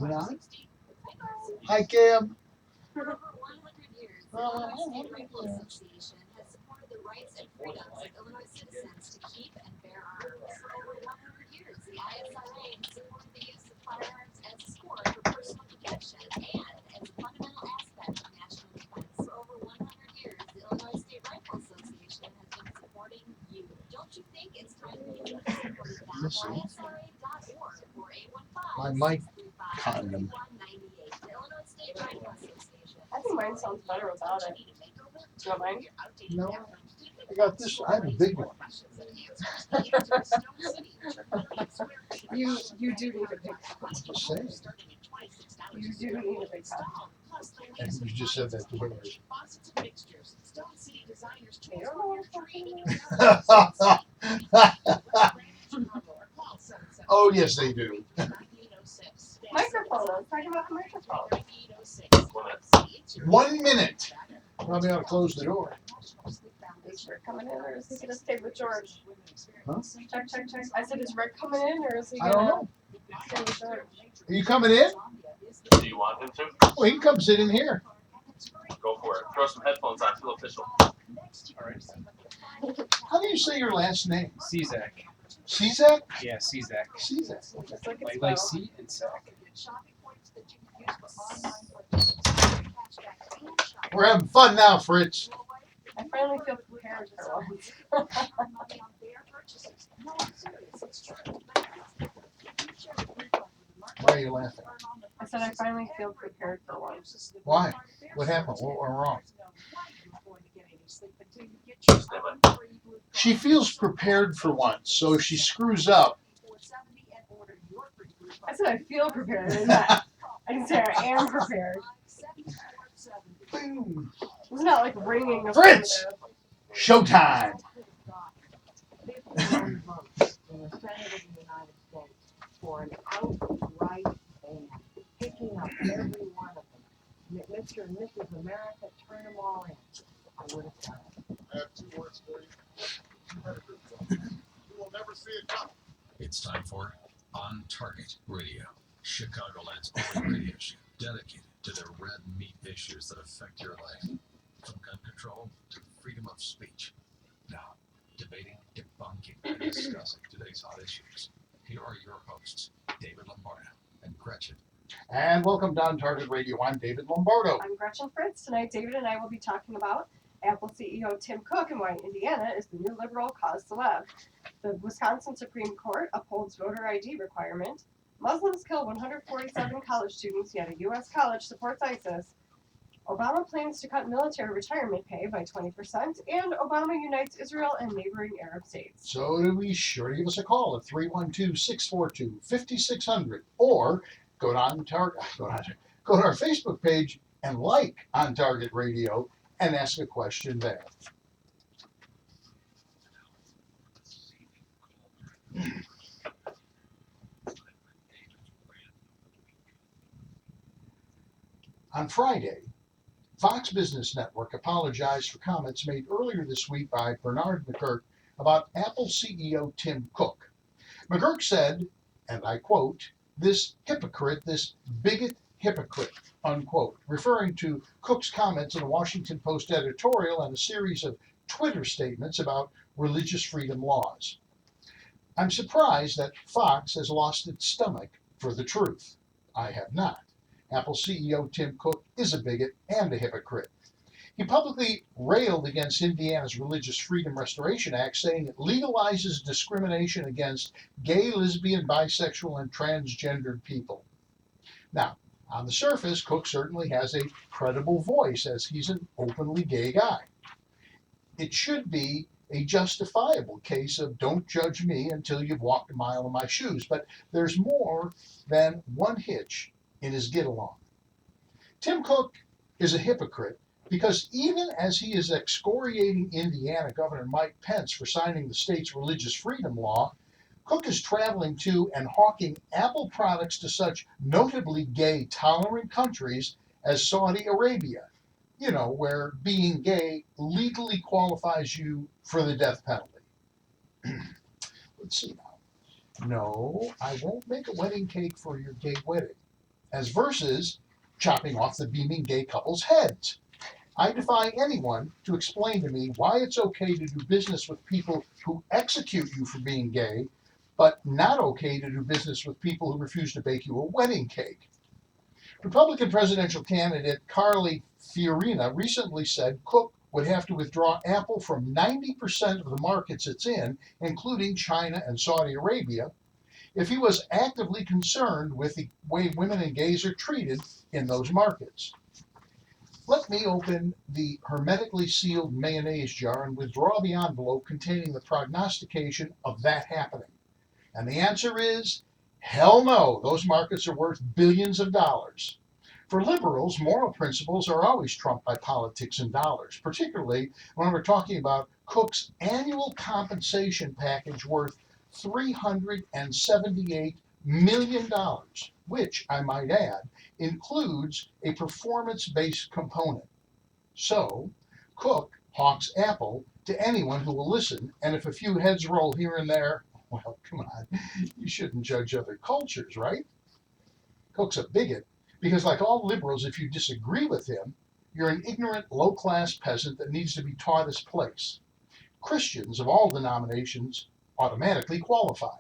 Yeah. Hi, Cam. For over 100 years, the Illinois State Rifle Association has supported the rights and freedoms of Illinois citizens to keep and bear arms. For over 100 years, the ISRA has supported the use of firearms as a sword for personal protection and as a fundamental aspect of national defense. For over 100 years, the Illinois State Rifle Association has been supporting you. Don't you think it's time for you to support ISRA.org or My 815 mic 635 condom. 3198. The Illinois State Rifle Association. I think mine sounds better without it. Do you want mine? No, I got this. I have a big one. You do need a big I'm just saying. You do need a big cup. And you just said that to women. Oh, yes, they do. Microphone. I was talking about the microphone. 1 minute. Probably ought to close the door. Is Rick coming in or is he gonna stay with George? Huh? Check. I said, is Rick coming in or is he I don't gonna know. stay with George? Are you coming in? Do you want him to? Well, he can come sit in here. Go for it. Throw some headphones on. Feel official. Alright. How do you say your last name? Czak. Czak? Yeah, Czak. Czak. Just like Like, it's like spelled. C and Sack. We're having fun now, Fritz. I finally feel prepared for once. Why are you laughing? I said I finally feel prepared for once. Why? What happened? What went wrong? She feels prepared for once, so if she screws up, I said I feel prepared. I didn't say I am prepared. boom, It's not like ringing a Fritz! Showtime! For an outright ban, picking up every one of them. Mr. and Mrs. America, turn them all in. I would have done it. I have 2 words for you. You will never see it coming. It's time for On Target Radio, Chicagoland's only radio show dedicated to the red meat issues that affect your life, from gun control to freedom of speech. Now, debating, debunking, and discussing today's hot issues. Here are your hosts, David Lombardo and Gretchen. And welcome to On Target Radio. I'm David Lombardo. I'm Gretchen Fritz. Tonight, David and I will be talking about Apple CEO Tim Cook and why Indiana is the new liberal cause celeb. The Wisconsin Supreme Court upholds voter ID requirement. Muslims kill 147 college students, yet a U.S. college supports ISIS. Obama plans to cut military retirement pay by 20%, and Obama unites Israel and neighboring Arab states. So be sure to give us a call at 312-642-5600 or go to our Facebook page and like On Target Radio and ask a question there. On Friday, Fox Business Network apologized for comments made earlier this week by Bernard McGurk about Apple CEO Tim Cook. McGurk said, and I quote, "This hypocrite, this bigot hypocrite," unquote, referring to Cook's comments in a Washington Post editorial and a series of Twitter statements about religious freedom laws. I'm surprised that Fox has lost its stomach for the truth. I have not. Apple CEO Tim Cook is a bigot and a hypocrite. He publicly railed against Indiana's Religious Freedom Restoration Act, saying it legalizes discrimination against gay, lesbian, bisexual, and transgendered people. Now, on the surface, Cook certainly has a credible voice as he's an openly gay guy. It should be a justifiable case of don't judge me until you've walked a mile in my shoes, but there's more than one hitch in his get-along. Tim Cook is a hypocrite because even as he is excoriating Indiana Governor Mike Pence for signing the state's religious freedom law, Cook is traveling to and hawking Apple products to such notably gay tolerant countries as Saudi Arabia, where being gay legally qualifies you for the death penalty. Let's see now. No, I won't make a wedding cake for your gay wedding. as versus chopping off the beaming gay couple's heads. I defy anyone to explain to me why it's okay to do business with people who execute you for being gay, but not okay to do business with people who refuse to bake you a wedding cake. Republican presidential candidate Carly Fiorina recently said Cook would have to withdraw Apple from 90% of the markets it's in, including China and Saudi Arabia, if he was actively concerned with the way women and gays are treated in those markets. Let me open the hermetically sealed mayonnaise jar and withdraw the envelope containing the prognostication of that happening. And the answer is hell no. Those markets are worth billions of dollars. For liberals, moral principles are always trumped by politics and dollars, particularly when we're talking about Cook's annual compensation package worth $378 million, which, I might add, includes a performance-based component. So, Cook hawks Apple to anyone who will listen, and if a few heads roll here and there, well, come on, you shouldn't judge other cultures, right? Cook's a bigot because, like all liberals, if you disagree with him, you're an ignorant, low-class peasant that needs to be taught his place. Christians of all denominations automatically qualify.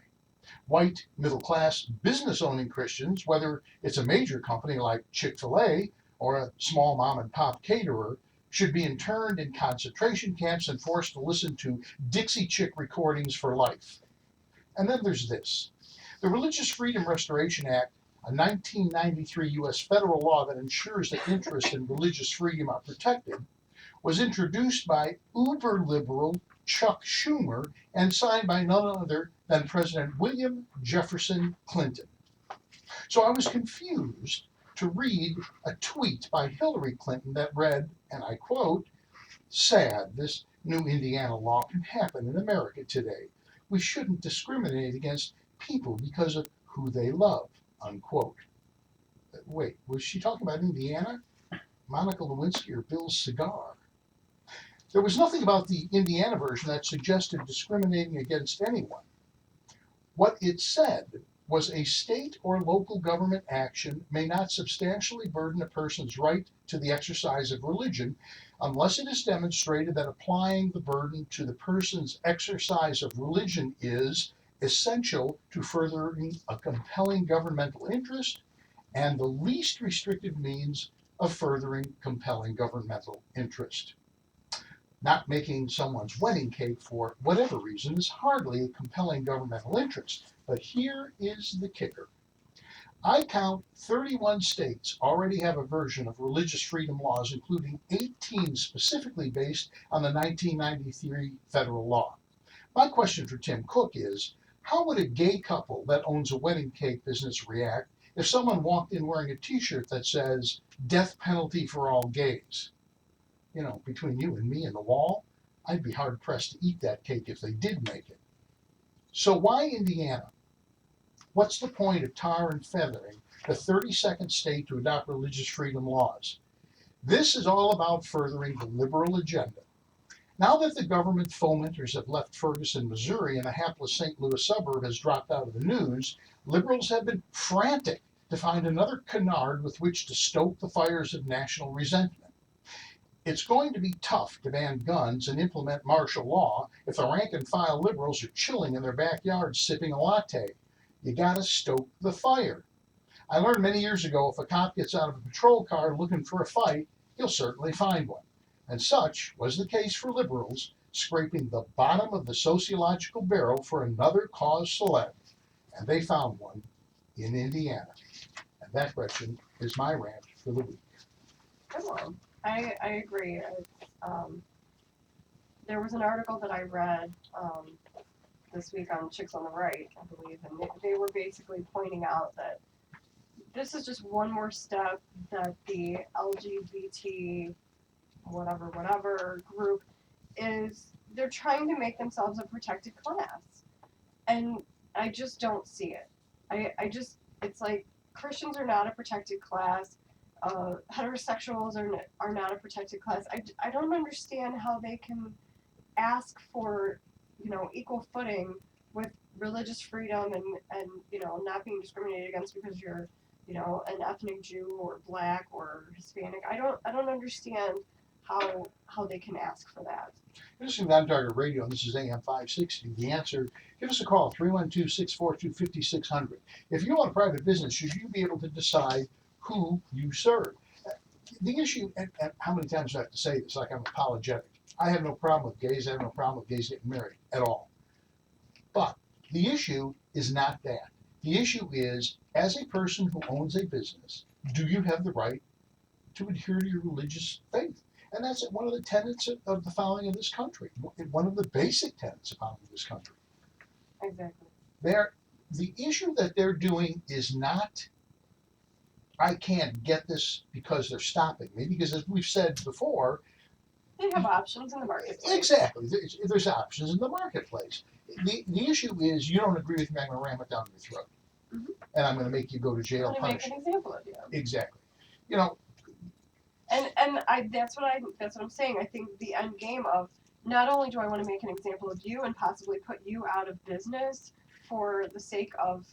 White, middle-class, business-owning Christians, whether it's a major company like Chick-fil-A or a small mom-and-pop caterer, should be interned in concentration camps and forced to listen to Dixie Chick recordings for life. And then there's this. The Religious Freedom Restoration Act, a 1993 U.S. federal law that ensures that interests in religious freedom are protected, was introduced by uber-liberal Chuck Schumer and signed by none other than President William Jefferson Clinton. So I was confused to read a tweet by Hillary Clinton that read, and I quote, "Sad this new Indiana law can happen in America today. We shouldn't discriminate against people because of who they love," unquote. Wait, was she talking about Indiana? Monica Lewinsky or Bill Cigar? There was nothing about the Indiana version that suggested discriminating against anyone. What it said was a state or local government action may not substantially burden a person's right to the exercise of religion unless it is demonstrated that applying the burden to the person's exercise of religion is essential to furthering a compelling governmental interest and the least restrictive means of furthering compelling governmental interest. Not making someone's wedding cake for whatever reason is hardly a compelling governmental interest. But here is the kicker. I count 31 states already have a version of religious freedom laws, including 18 specifically based on the 1993 federal law. My question for Tim Cook is, how would a gay couple that owns a wedding cake business react if someone walked in wearing a t-shirt that says, "Death penalty for all gays"? You know, between you and me and the wall, I'd be hard pressed to eat that cake if they did make it. So why Indiana? What's the point of tar and feathering the 32nd state to adopt religious freedom laws? This is all about furthering the liberal agenda. Now that the government fomenters have left Ferguson, Missouri, and the hapless St. Louis suburb has dropped out of the news, liberals have been frantic to find another canard with which to stoke the fires of national resentment. It's going to be tough to ban guns and implement martial law if the rank and file liberals are chilling in their backyards sipping a latte. You gotta stoke the fire. I learned many years ago if a cop gets out of a patrol car looking for a fight, he'll certainly find one. And such was the case for liberals, scraping the bottom of the sociological barrel for another cause celeb. And they found one in Indiana. And that, Gretchen, is my rant for the week. Good one. I agree. There was an article that I read this week on Chicks on the Right, I believe, and they were basically pointing out that this is just one more step that the LGBT whatever group is, they're trying to make themselves a protected class. And I just don't see it. It's like Christians are not a protected class. Heterosexuals are not a protected class. I don't understand how they can ask for, equal footing with religious freedom and not being discriminated against because you're you know, an ethnic Jew or black or Hispanic. I don't understand how they can ask for that. You're listening to On Target Radio, and this is AM560. The answer, give us a call, 312-642-5600. If you own a private business, should you be able to decide who you serve? The issue, and how many times do I have to say this, like I'm apologetic. I have no problem with gays. I have no problem with gays getting married at all. But the issue is not that. The issue is, as a person who owns a business, do you have the right to adhere to your religious faith? And that's one of the tenets of the founding of this country. One of the basic tenets of founding of this country. Exactly. The issue that they're doing is not, I can't get this because they're stopping me. Because as we've said before, They have options in the marketplace. exactly, there's options in the marketplace. The issue is, you don't agree with me, I'm going to ram it down your throat. Mhm. And I'm going to make you go to I'm jail, gonna make punish an you. example of you. Exactly. You know, That's what I'm saying. I think the end game of not only do I want to make an example of you and possibly put you out of business for the sake of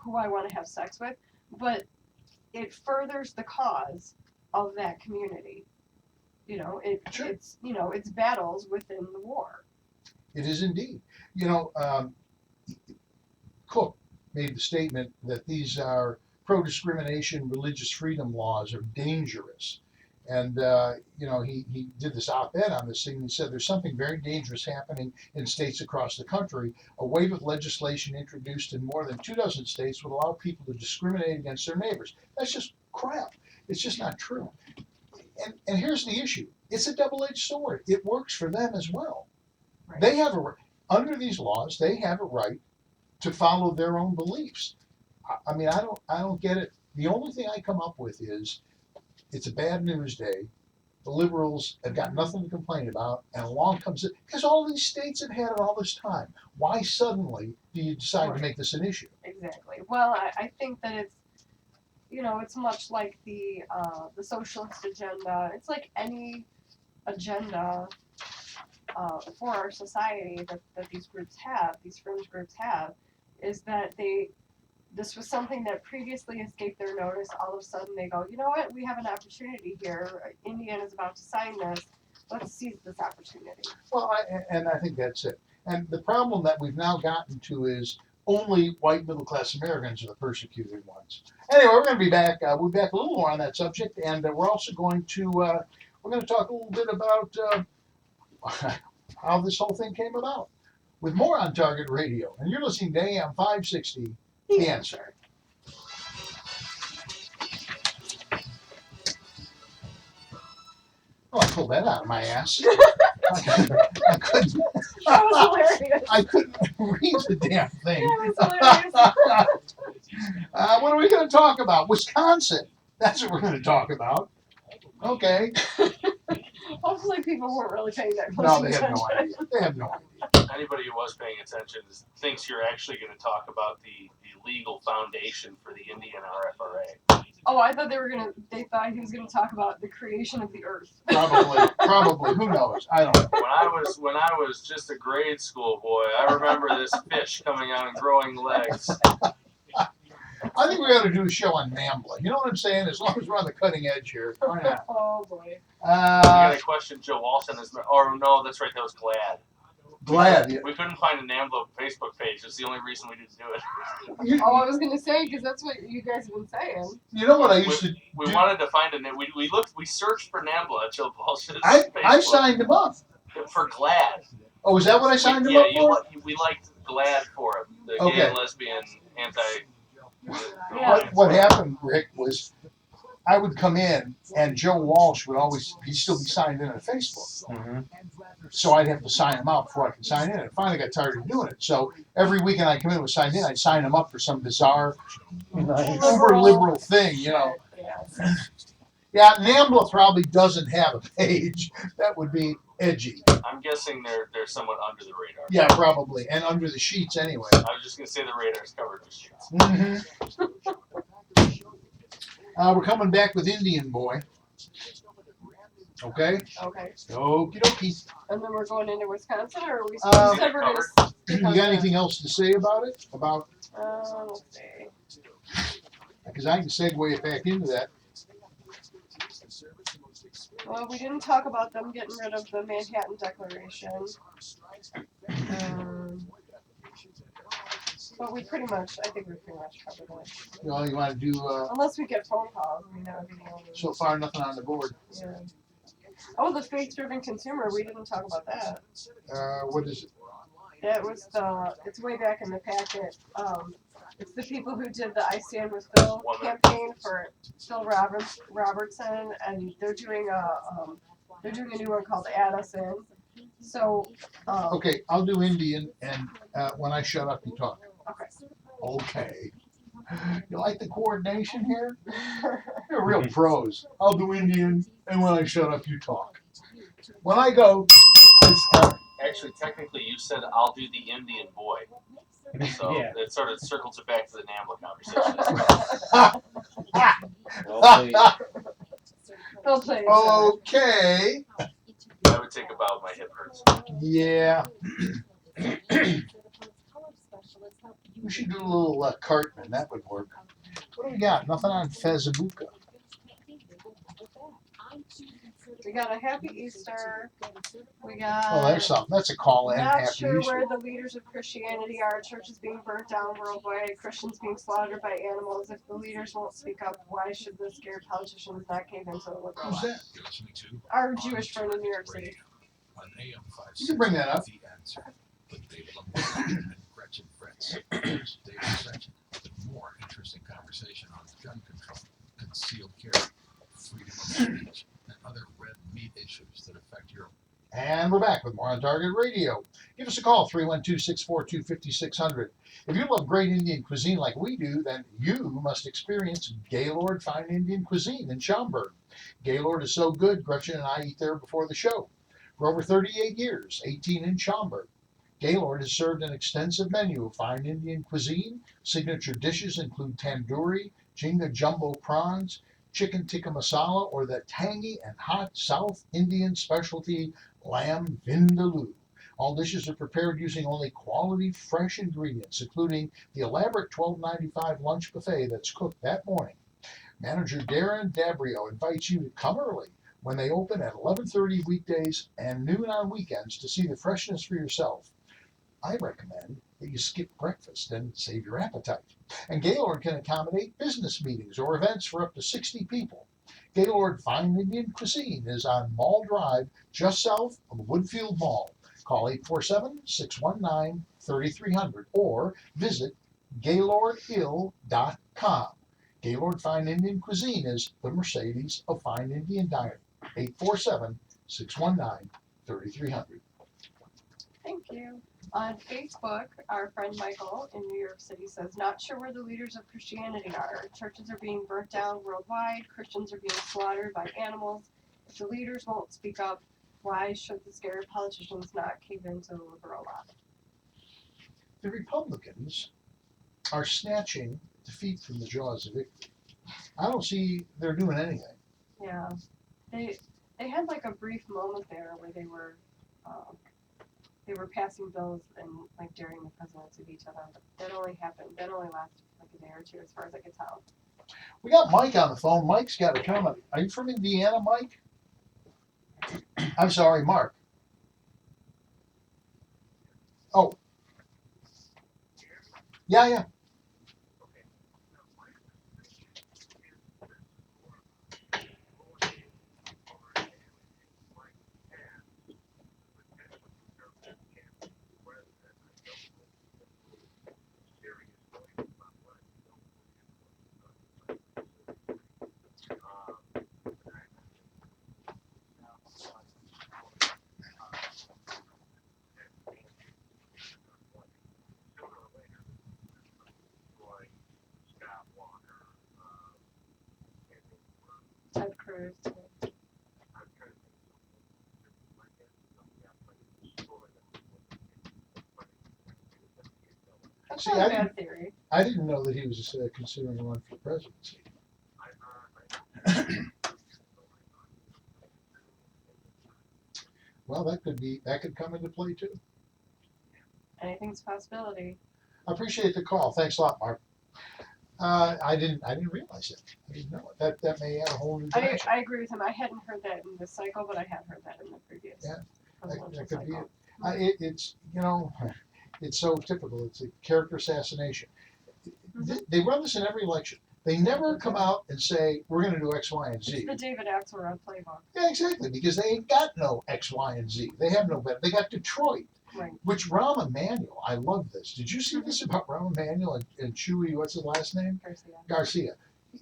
who I want to have sex with, but it furthers the cause of that community. You know, Sure. it's battles within the war. it is indeed. You know, Cook made the statement that these are pro-discrimination religious freedom laws are dangerous. And, you know, he did this op-ed on this thing. And he said there's something very dangerous happening in states across the country. A wave of legislation introduced in more than 24 states would allow people to discriminate against their neighbors. That's just crap. It's just not true. And here's the issue. It's a double-edged sword. It works for them as well. Right. They have under these laws, they have a right to follow their own beliefs. I mean, I don't get it. The only thing I come up with is, it's a bad news day. The liberals have got nothing to complain about, and along comes it, because all these states have had it all this time. Why suddenly do you decide to make this an issue? Exactly. Well, I think that it's much like the socialist agenda. It's like any agenda for our society that these fringe groups have, is that this was something that previously escaped their notice. All of a sudden they go, you know what, we have an opportunity here. Indiana's about to sign this. Let's seize this opportunity. Well, I think that's it. And the problem that we've now gotten to is only white middle-class Americans are the persecuted ones. Anyway, we're going to be back. We'll be back a little more on that subject, and we're also going to talk a little bit about how this whole thing came about, with more on Target Radio. And you're listening to AM560, The Answer. Oh, I pulled that out of my ass. I couldn't. That was hilarious. I couldn't read the damn thing. That was hilarious. What are we going to talk about? Wisconsin. That's what we're going to talk about. Okay. Hopefully people weren't really paying that close No, they attention. have no idea. They have no idea. Anybody who was paying attention thinks you're actually going to talk about the legal foundation for the Indiana RFRA. Oh, I thought they thought he was gonna talk about the creation of the earth. Probably. Who knows? I don't know. When I was just a grade school boy, I remember this fish coming out and growing legs. I think we ought to do a show on NAMBLA. You know what I'm saying? As long as we're on the cutting edge here. Why not? Oh boy. We got a question, Joe Walton is. Or no, that's right. That was Glad. Glad. Yeah. We couldn't find a NAMBLA Facebook page. That's the only reason we didn't do it. Oh, I was gonna say, because that's what you guys have been saying. You know what I used to We do? wanted to find a we searched for NAMBLA at Joe Walsh's I Facebook signed him up. for Glad. Oh, is that what I signed him up for? We liked Glad for it. The Okay. gay, lesbian, anti. Yeah. What happened, Rick, was I would come in and Joe Walsh would he'd still be signed in on Facebook. Mm-hmm. So I'd have to sign him out before I could sign in. And finally got tired of doing it. So every weekend I come in and sign in, I'd sign him up for some bizarre, uber liberal thing, you know. Yeah. Yeah, NAMBLA probably doesn't have a page. That would be edgy. I'm guessing they're somewhat under the radar. Yeah, probably. And under the sheets anyway. I was just gonna say the radar's covered with sheets. We're coming back with Indian Boy. Okay? Okay. Okie dokie. And then we're going into Wisconsin, or are we? Uh, We said we're gonna. You got anything else to say about it? About Let's see. I because I can segue it back into that. Well, we didn't talk about them getting rid of the Manhattan Declaration. But we pretty much, I think we pretty much covered it. Well, you want to do, Unless we get phone calls, I mean, that would be the only. so far nothing on the board. Yeah. Oh, the faith-driven consumer, we didn't talk about that. What is it? That was it's way back in the packet. It's the people who did the I Stand With Phil campaign for Phil Robertson, and they're doing a new one called Add Us In. So, Okay, I'll do Indian, and when I shut up, you talk. okay. Okay. You like the coordination here? You're real pros. I'll do Indian, and when I shut up, you talk. When I go, it's time. Actually, technically, you said I'll do the Indian boy. So Yeah. it sort of circles it back to the NAMBLA conversation. They'll play. Okay. I would take a bow, my hip hurts. Yeah. We should do a little Cartman. That would work. What do we got? Nothing on Fezabuka. We got a Happy Easter. We got. Oh, there's something. That's a call in. Not Happy sure Easter. where the leaders of Christianity are. Churches being burnt down worldwide. Christians being slaughtered by animals. If the leaders won't speak up, why should the scared politicians not cave into the liberal Who's left? that? You're listening to Our Jewish friend in New York City. on AM560 You can bring that up. The Answer with David Lombardo and Gretchen Fritz. Here's David and Gretchen with more interesting conversation on gun control, concealed carry, freedom of speech, and other red meat issues that affect your. And we're back with more on Target Radio. Give us a call, 312-642-5600. If you love great Indian cuisine like we do, then you must experience Gaylord Fine Indian Cuisine in Schaumburg. Gaylord is so good, Gretchen and I eat there before the show. For over 38 years, 18 in Schaumburg. Gaylord has served an extensive menu of fine Indian cuisine. Signature dishes include tandoori, jinga jumbo prawns, chicken tikka masala, or the tangy and hot South Indian specialty lamb vindaloo. All dishes are prepared using only quality, fresh ingredients, including the elaborate $12.95 lunch buffet that's cooked that morning. Manager Darren Dabrio invites you to come early when they open at 11:30 weekdays and noon on weekends to see the freshness for yourself. I recommend that you skip breakfast and save your appetite. And Gaylord can accommodate business meetings or events for up to 60 people. Gaylord Fine Indian Cuisine is on Mall Drive, just south of Woodfield Mall. Call 847-619-3300 or visit GaylordIll.com. Gaylord Fine Indian Cuisine is the Mercedes of Fine Indian Dining. 847-619-3300. Thank you. On Facebook, our friend Michael in New York City says, not sure where the leaders of Christianity are. Churches are being burnt down worldwide. Christians are being slaughtered by animals. If the leaders won't speak up, why should the scared politicians not cave into the liberal left? The Republicans are snatching defeat from the jaws of victory. I don't see they're doing anything. Yeah. They had like a brief moment there where they were passing bills and like daring the presidents of each other. But that only lasted like a day or two as far as I could tell. We got Mike on the phone. Mike's got a comment. Are you from Indiana, Mike? I'm sorry, Mark. Oh. Yeah. Ted Cruz. That's See, not a bad theory. I didn't know that he was considering a run for presidency. Well, that could come into play too. Anything's a possibility. I appreciate the call. Thanks a lot, Mark. I didn't realize it. I didn't know it. That may add a whole new dimension. I agree with him. I hadn't heard that in this cycle, but I had heard that in the previous Yeah, presidential that could be cycle. it. It's it's so typical. It's a character assassination. They run this in every election. They never come out and say we're going to do X, Y, and Z. It's the David Axelrod playbook. Yeah, exactly, because they ain't got no X, Y, and Z. They have no better. They got Detroit, Right. which Rahm Emanuel. I love this. Did you see this about Rahm Emanuel and Chewy? What's his last name? Garcia. Garcia.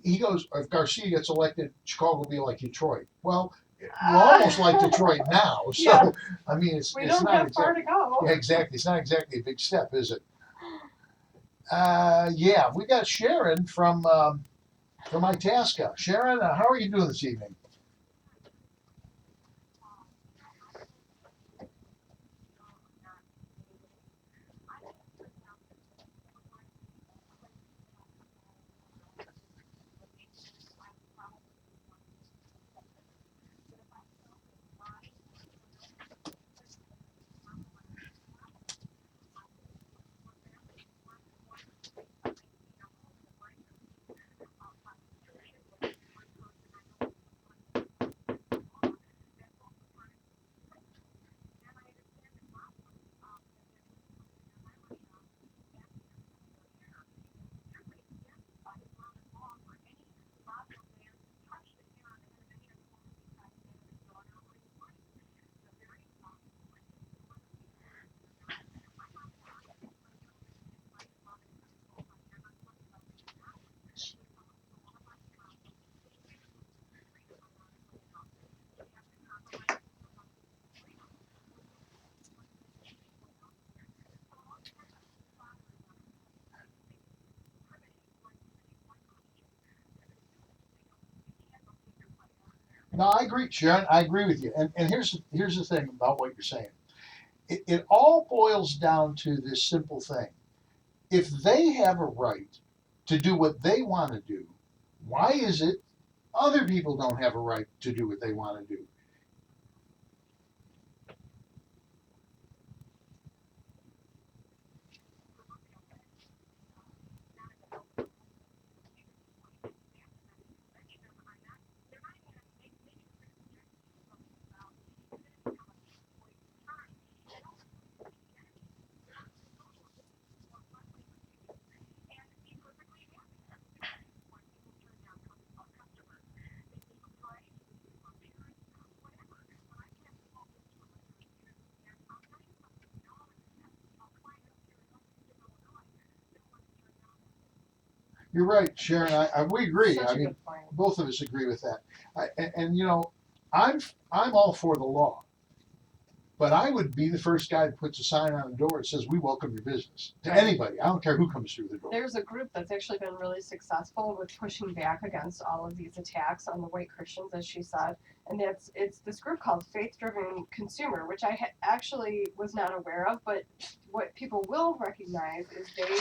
He goes, if Garcia gets elected, Chicago will be like Detroit. Well, we're almost like Detroit now. So Yeah. I mean, it's We it's don't not have far exactly. to go. Yeah, exactly. It's not exactly a big step, is it? Yeah, we got Sharon from Itasca. Sharon, how are you doing this evening? No, I agree, Sharon. I agree with you. And here's the thing about what you're saying. It all boils down to this simple thing. If they have a right to do what they want to do, why is it other people don't have a right to do what they want to do? You're right, Sharon. We agree. Such I a mean, good point. both of us agree with that. And I'm all for the law, but I would be the first guy that puts a sign on the door that says we welcome your business to Right. anybody. I don't care who comes through the door. There's a group that's actually been really successful with pushing back against all of these attacks on the white Christians, as she said, and it's this group called Faith Driven Consumer, which I actually was not aware of, but what people will recognize is they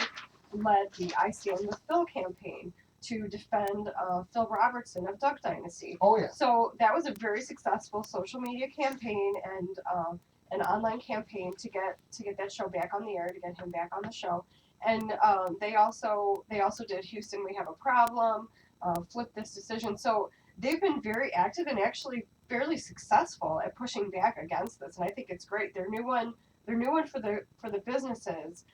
led the I Stand with Phil campaign to defend Phil Robertson of Duck Dynasty. Oh yeah. So that was a very successful social media campaign and an online campaign to get that show back on the air, to get him back on the show. And they also did Houston, We Have a Problem, Flip This Decision. So they've been very active and actually fairly successful at pushing back against this. And I think it's great. Their new one for the businesses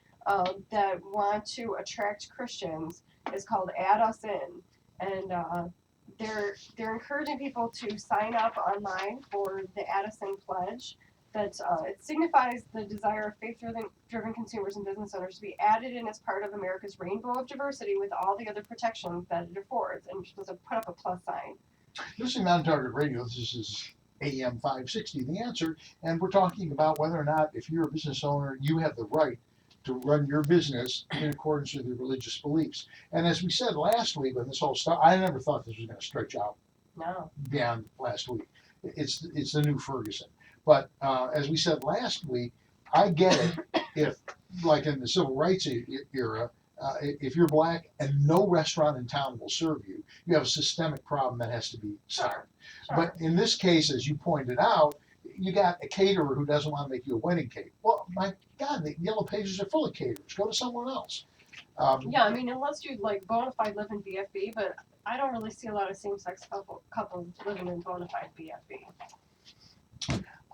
that want to attract Christians is called Add Us In, and they're encouraging people to sign up online for the Add Us In pledge. That it signifies the desire of faith-driven consumers and business owners to be added in as part of America's rainbow of diversity with all the other protections that it affords, and just to put up a plus sign. Listening on Target Radio, this is AM560 The Answer, and we're talking about whether or not, if you're a business owner, you have the right to run your business in accordance with your religious beliefs. And as we said last week when this whole started, I never thought this was going to stretch out No. beyond last week. It's the new Ferguson. But as we said last week, I get it if, like in the civil rights era, if you're black and no restaurant in town will serve you, you have a systemic problem that has to be solved. Sure. But in this case, as you pointed out, you got a caterer who doesn't want to make you a wedding cake. Well, my God, the yellow pages are full of caterers. Go to someone else. Yeah, I mean, unless you like bona fide live in BFB, but I don't really see a lot of same-sex couples living in bona fide BFB.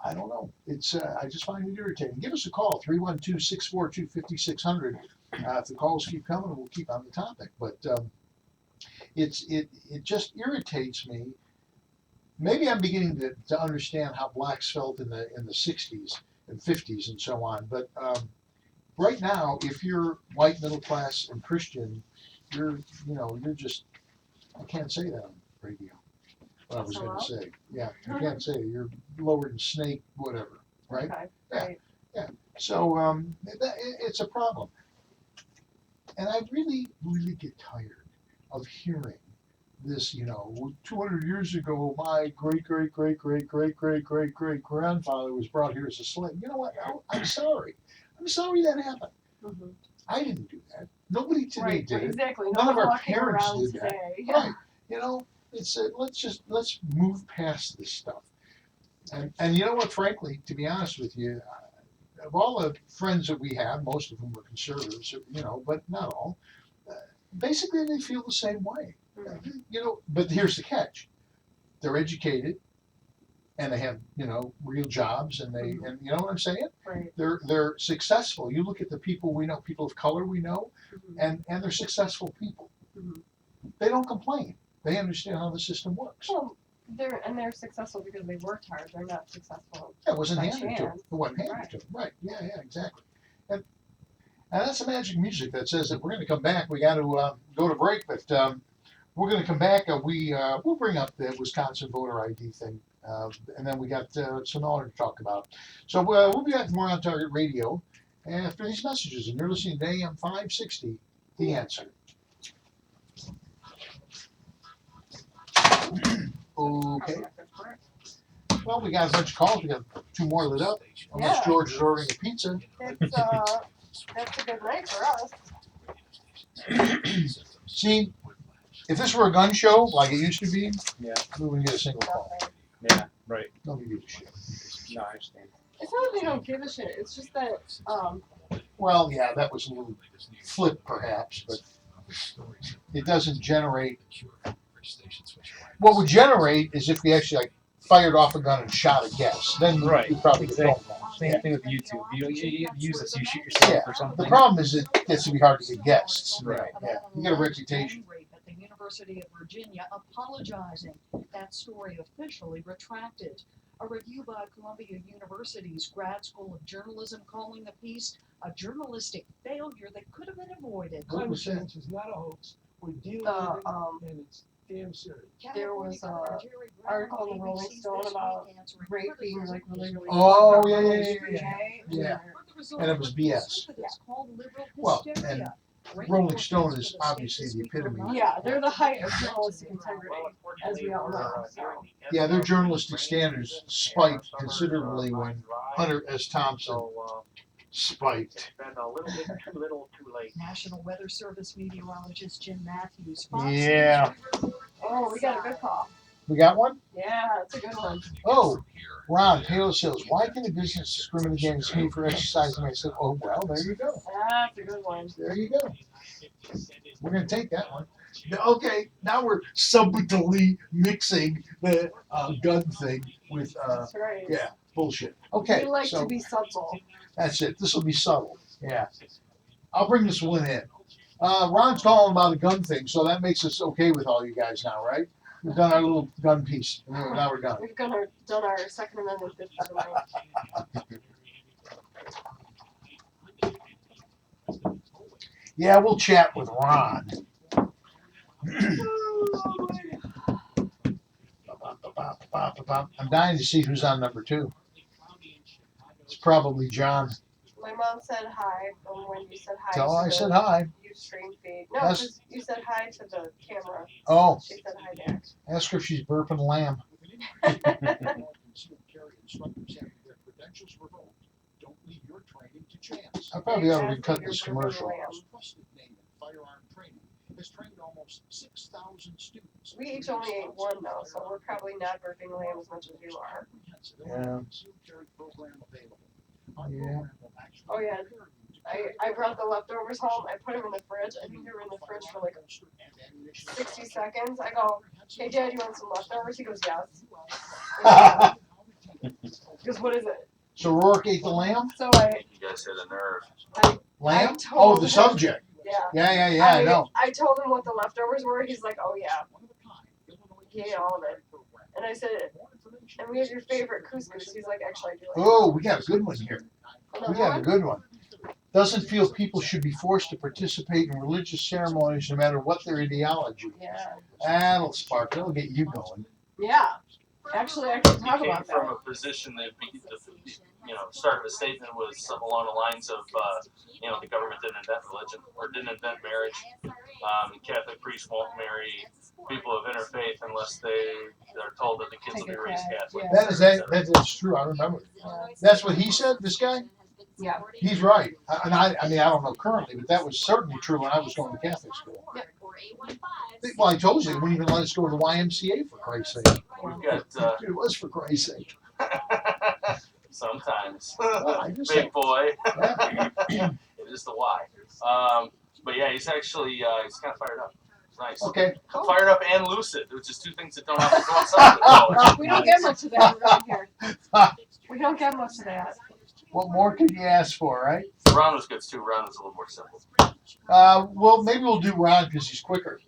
I don't know. It's I just find it irritating. Give us a call, 312-642-5600. If the calls keep coming, we'll keep on the topic. But it just irritates me. Maybe I'm beginning to understand how blacks felt in the 60s and 50s and so on. But right now, if you're white, middle class, and Christian, you're just, I can't say that on the radio. What I was going to say. Yeah, I can't say it. You're lower than snake, whatever, right? Okay, Yeah. right. So it's a problem. And I really, really get tired of hearing this, 200 years ago, my great-great-great-great-great-great-great-great-grandfather was brought here as a slave. You know what? I'm sorry. I'm sorry that happened. Mm-hmm. I didn't do that. Nobody today Right, did it. exactly. None of our walking parents around did that. today. Right. It's let's move past this stuff. And you know what? Frankly, to be honest with you, of all the friends that we have, most of them are conservatives, but not all. Basically, they feel the same way. But here's the catch: they're educated, and they have real jobs, and and you know what I'm saying? Right. They're successful. You look at the people we know, people of color we know, and they're successful people. Mhm. They don't complain. They understand how the system works. Well, they're successful because they worked hard. They're not successful. It wasn't by handed to them. chance. It wasn't handed to them. Right. Yeah, exactly. And that's the magic music that says that we're going to come back. We got to go to break, but we're going to come back. We'll bring up the Wisconsin voter ID thing, and then we got some more to talk about. So we'll be back more on Target Radio after these messages, and you're listening to AM560, The Answer. Okay. Well, we got a bunch of calls. We got 2 more lit up. Unless Yeah. George is ordering a pizza. That's a good night for us. See, if this were a gun show like it used to be, Yeah. we wouldn't get a single call. Yeah, right. Nobody gives a shit. No, I understand. It's not that they don't give a shit. It's just that Well, yeah, that was a little flip, perhaps, but it doesn't generate. What would generate is if we actually fired off a gun and shot a guest. Then Right. you probably get Exactly. phone calls. Same thing with YouTube. You use this, you shoot yourself Yeah. or something. The problem is it gets to be hard to get guests. Right. Yeah. You get a reputation. Rape at the University of Virginia apologizing. That story officially retracted. A review by Columbia University's Grad School of Journalism calling the piece a journalistic failure that could have been avoided. Climate change is not a hoax. We're dealing the with it, and it's damn serious. There was a article in the Rolling Stone about rape being really Oh, yeah. Yeah. And it was BS. Well, and Rolling Stone is obviously the epitome. Yeah, they're the height of journalistic integrity, as we all know. So. Yeah, their journalistic standards spiked considerably when Hunter S. Thompson spiked. Been a little bit too little, too late. National Weather Service meteorologist Jim Matthews. Yeah. Oh, we got a good call. We got one? Yeah, that's a good one. Oh, Ron, Taylor says, why can a business discriminate against me for exercising? I said, oh, well, there you go. That's a good one. There you go. We're going to take that one. Okay, now we're subtly mixing the gun thing with, That's right. yeah, bullshit. Okay, We like so to be subtle. that's it. This will be subtle. Yeah. I'll bring this one in. Ron's calling about a gun thing, so that makes us okay with all you guys now, right? We've done our little gun piece. Now we're done. We've done our Second Amendment Fifth Amendment. Yeah, we'll chat with Ron. I'm dying to see who's on number 2. It's probably John. My mom said hi when you said hi. Tell her to I the said hi. Ustream feed. No, That's- just you said hi to the camera. Oh, She said hi back. ask her if she's burping lamb. Concealed carry instructors having their credentials revoked. Don't leave your training to chance. I probably ought to recut this commercial. Most trusted name in firearm training has trained almost 6,000 students. We each only ate one though, so we're probably not burping lamb as much as you are. Comprehensive Yeah. concealed carry program available. Our Yeah. program will actually Oh, yeah. prepare you to I brought the leftovers home. I put them in the fridge. I think they were in the fridge for like 60 seconds. I go, hey, Dad, you want some leftovers? He goes, yes. He goes, what is it? So Rourke ate the lamb? So You guys hit a nerve. Lamb? I Oh, told the him- subject. Yeah. Yeah, I know. I told him what the leftovers were. He's like, oh, yeah. He ate all of it. And I said, and we have your favorite couscous. He's like, actually, I do like Oh, we got a good one here. We another got a one? good one. Doesn't feel people should be forced to participate in religious ceremonies no matter what their ideology. Yeah. That'll spark. That'll get you going. Yeah. Actually, I can He talk came about from that. a position that, start of a statement was something along the lines of, the government didn't invent religion or didn't invent marriage. Catholic priests won't marry people of interfaith unless they are told that the kids will be raised Catholic. Yeah. That is true. I remember. That's what he said. This guy. Yeah. He's right. I mean, I don't know currently, but that was certainly true when I was going to Catholic school. Well, I told you they wouldn't even let us go to the YMCA for Christ's sake. We've got It was for Christ's sake. sometimes I just big said- boy. Yeah. It is the why. But yeah, he's actually he's kind of fired up. It's nice. Okay. Fired up and lucid, which is two things that don't have to coincide with college. We don't get much of that around here. We don't get much of that. What more could you ask for, right? Ron was good too. Ron was a little more simple. Well, maybe we'll do Ron because he's quicker,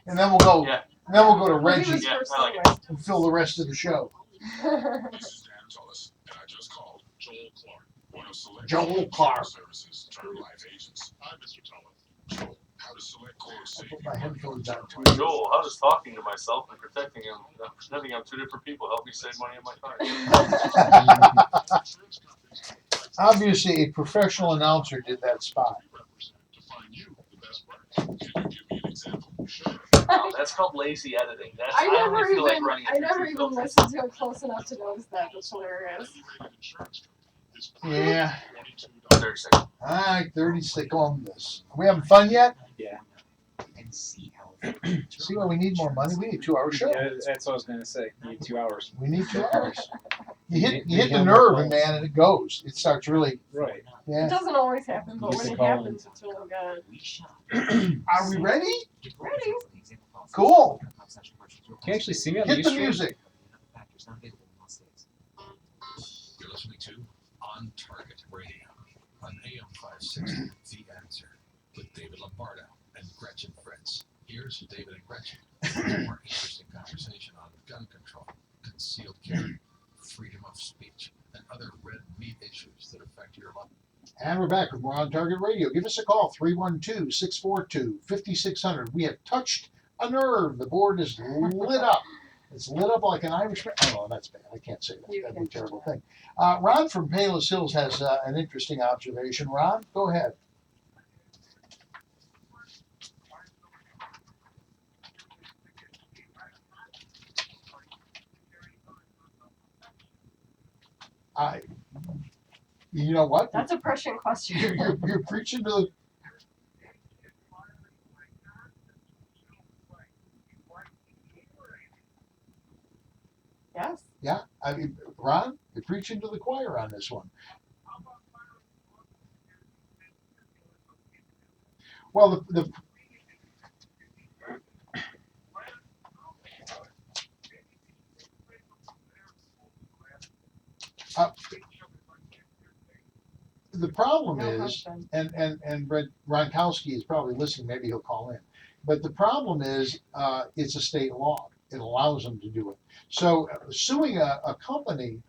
and then we'll go. Yeah. And then we'll go to Well, he Reggie was Yeah, first I like anyway. and fill the rest of the show. This is Dan Tullis, and I just called Joel Clark, one of Select Joel Clark. Services Term Life agents. I'm Mr. Tullis. Joel, how does Select Core I'll save put you my money headphones on on term too. life Joel, how does talking to myself and protecting him, pretending I'm two different people, help me save money in my car? Obviously, a professional announcer did that spot. to find you the best price? Can you give me an example? Sure. Wow, that's called lazy editing. That's I I only never feel like even running a I never YouTube even filter. listened to it close enough to notice that. That's hilarious. Yeah. Third second. All right, 36 on this. Are we having fun yet? Yeah. See why we need more money? We need a 2-hour show. Yeah, that's what I was gonna say. You need 2 hours. We need 2 hours. You hit the Maybe nerve, I'm and man, and it goes. It starts really. Right. It Yeah. doesn't always happen, but Used when to it call happens, it's really good. Are we ready? Ready? Cool. Can you actually see me on the Hit the Ustream? music. You're listening to On Target Radio on AM560 The Answer with David Lombardo and Gretchen Fritz. Here's David and Gretchen for a more interesting conversation on gun control, concealed carry, freedom of speech, and other red meat issues that affect your life. And we're back with more On Target Radio. Give us a call, 312-642-5600. We have touched a nerve. The board is lit up. It's lit up like an Irishman. Oh, that's bad. I can't say that. That'd be a terrible thing. Ron from Palos Hills has an interesting observation. Ron, go ahead. You know what? That's a prescient question. You're preaching to the. Yes. Yeah, I mean, Ron, you're preaching to the choir on this one. Well, the problem No is, question. and Brett Ronkowski is probably listening. Maybe he'll call in. But the problem is, it's a state law. It allows them to do it. So suing a company.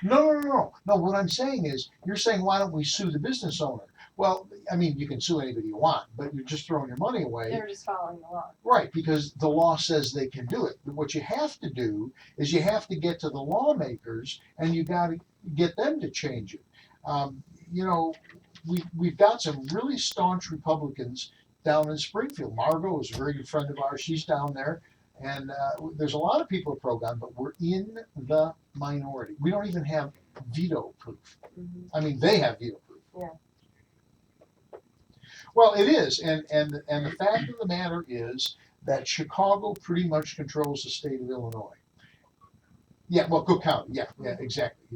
No. What I'm saying is, you're saying, why don't we sue the business owner? Well, I mean, you can sue anybody you want, but you're just throwing your money away. They're just following the law. Right, because the law says they can do it. But what you have to do is you have to get to the lawmakers and you got to get them to change it. We've got some really staunch Republicans down in Springfield. Margot is a very good friend of ours. She's down there. And there's a lot of people pro-gun, but we're in the minority. We don't even have veto proof. Mm-hmm. I mean, they have veto proof. Yeah. Well, it is, and the fact of the matter is that Chicago pretty much controls the state of Illinois. Yeah, well, Cook County. Yeah, exactly.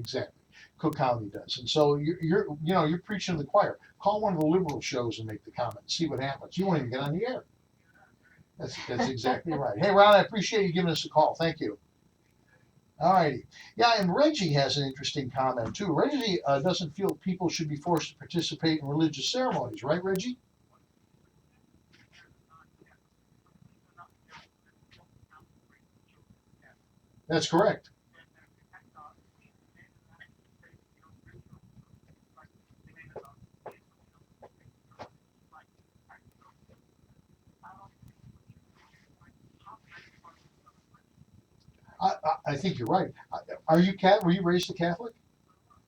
Cook County does. And so you're preaching to the choir. Call one of the liberal shows and make the comment. See what happens. You won't even get on the air. That's exactly right. Hey, Ron, I appreciate you giving us a call. Thank you. All righty. Yeah, and Reggie has an interesting comment too. Reggie doesn't feel people should be forced to participate in religious ceremonies, right, Reggie? That's correct. I think you're right. Were you raised a Catholic?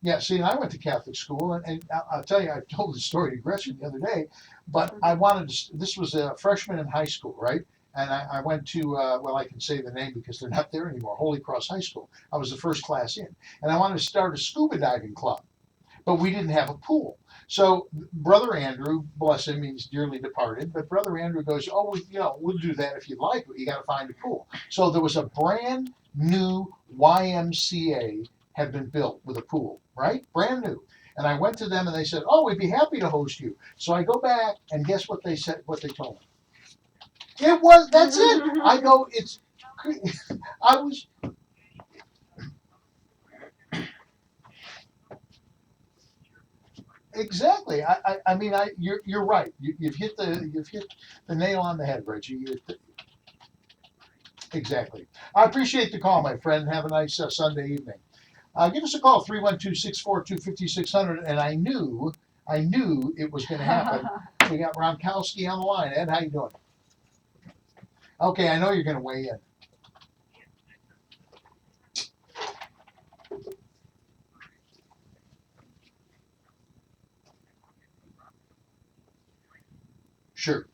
Yeah, see, and I went to Catholic school, and I'll tell you, I told the story to Gretchen the other day, but I wanted to, this was a freshman in high school, right? And I went to, well, I can say the name because they're not there anymore, Holy Cross High School. I was the first class in, and I wanted to start a scuba diving club, but we didn't have a pool. So Brother Andrew, bless him, he's dearly departed, but Brother Andrew goes, oh, we'll do that if you'd like, but you got to find a pool. So there was a brand new YMCA had been built with a pool, right? Brand new. And I went to them and they said, oh, we'd be happy to host you. So I go back and guess what they said, what they told me? That's it. I go, I was, exactly. I mean, you're right. You've hit the nail on the head, Reggie. Exactly. I appreciate the call, my friend. Have a nice Sunday evening. Give us a call, 312-642-5600. And I knew it was going to happen. We got Ronkowski on the line. Ed, how you doing? Okay, I know you're going to weigh in. Sure.